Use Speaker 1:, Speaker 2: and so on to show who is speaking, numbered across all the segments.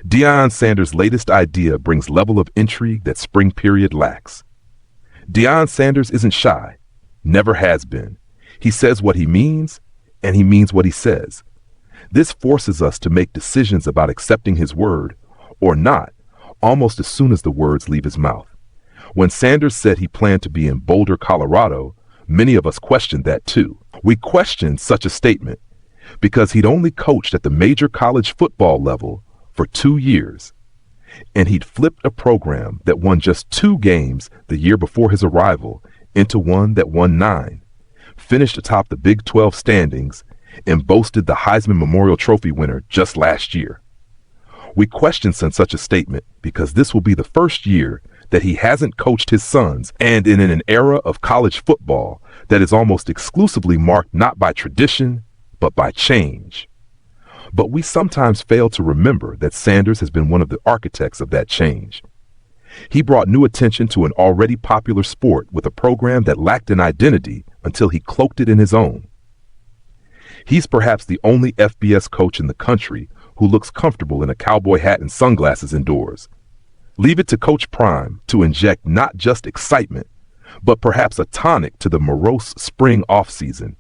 Speaker 1: Deion Sanders' latest idea brings level of intrigue that spring period lacks. Deion Sanders isn't shy, never has been. He says what he means, and he means what he says. This forces us to make decisions about accepting his word, or not, almost as soon as the words leave his mouth. When Sanders said he planned to be in Boulder, Colorado, many of us questioned that too. We questioned such a statement because he'd only coached at the major college football level for 2 years, and he'd flipped a program that won just 2 games the year before his arrival into one that won 9, finished atop the Big 12 standings, and boasted the Heisman Memorial Trophy winner just last year. We question such a statement because this will be the first year that he hasn't coached his sons, and in an era of college football that is almost exclusively marked not by tradition, but by change. But we sometimes fail to remember that Sanders has been one of the architects of that change. He brought new attention to an already popular sport with a program that lacked an identity until he cloaked it in his own. He's perhaps the only FBS coach in the country who looks comfortable in a cowboy hat and sunglasses indoors. Leave it to Coach Prime to inject not just excitement, but perhaps a tonic to the morose spring offseason,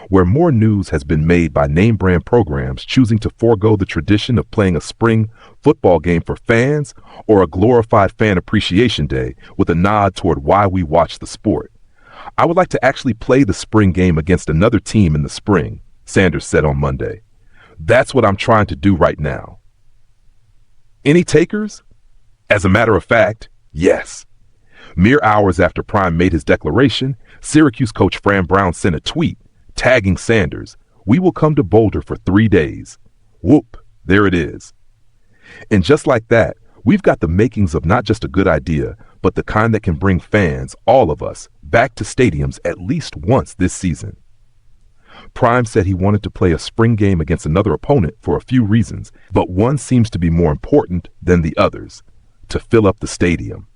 Speaker 1: where more news has been made by name-brand programs choosing to forego the tradition of playing a spring football game for fans or a glorified fan appreciation day with a nod toward why we watch the sport. I would like to actually play the spring game against another team in the spring, Sanders said on Monday. That's what I'm trying to do right now. Any takers? As a matter of fact, yes. Mere hours after Prime made his declaration, Syracuse coach Fran Brown sent a tweet tagging Sanders, "We will come to Boulder for 3 days. Whoop, there it is." And just like that, we've got the makings of not just a good idea, but the kind that can bring fans, all of us, back to stadiums at least once this season. Prime said he wanted to play a spring game against another opponent for a few reasons, but one seems to be more important than the others: to fill up the stadium.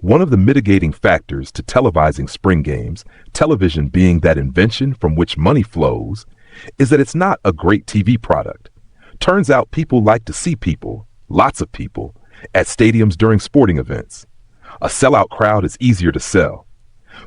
Speaker 1: One of the mitigating factors to televising spring games, television being that invention from which money flows, is that it's not a great TV product. Turns out people like to see people, lots of people, at stadiums during sporting events. A sellout crowd is easier to sell.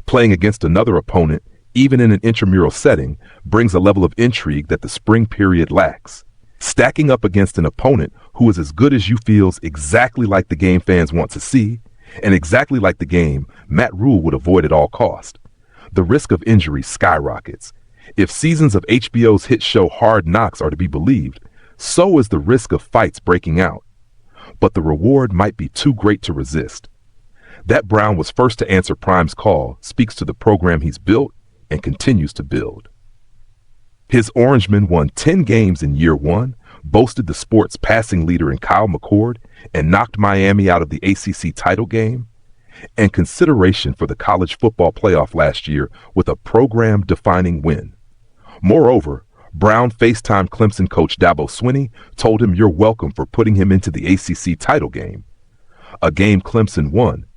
Speaker 1: Playing against another opponent, even in an intramural setting, brings a level of intrigue that the spring period lacks. Stacking up against an opponent who is as good as you feels exactly like the game fans want to see, and exactly like the game Matt Rule would avoid at all cost. The risk of injury skyrockets. If seasons of HBO's hit show Hard Knocks are to be believed, so is the risk of fights breaking out. But the reward might be too great to resist. That Brown was first to answer Prime's call speaks to the program he's built and continues to build. His Orangemen won 10 games in year 1, boasted the sport's passing leader in Kyle McCord, and knocked Miami out of the ACC title game, and consideration for the college football playoff last year with a program-defining win. Moreover, Brown FaceTimed Clemson coach Dabo Swinney, told him you're welcome for putting him into the ACC title game, a game Clemson won,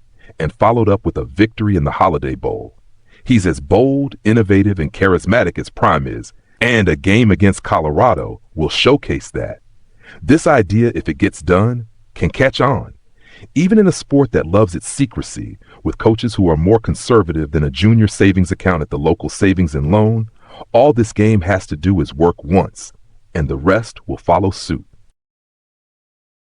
Speaker 1: and followed up with a victory in the Holiday Bowl. He's as bold, innovative, and charismatic as Prime is, and a game against Colorado will showcase that. This idea, if it gets done, can catch on. Even in a sport that loves its secrecy, with coaches who are more conservative than a junior savings account at the local savings and loan, all this game has to do is work once, and the rest will follow suit.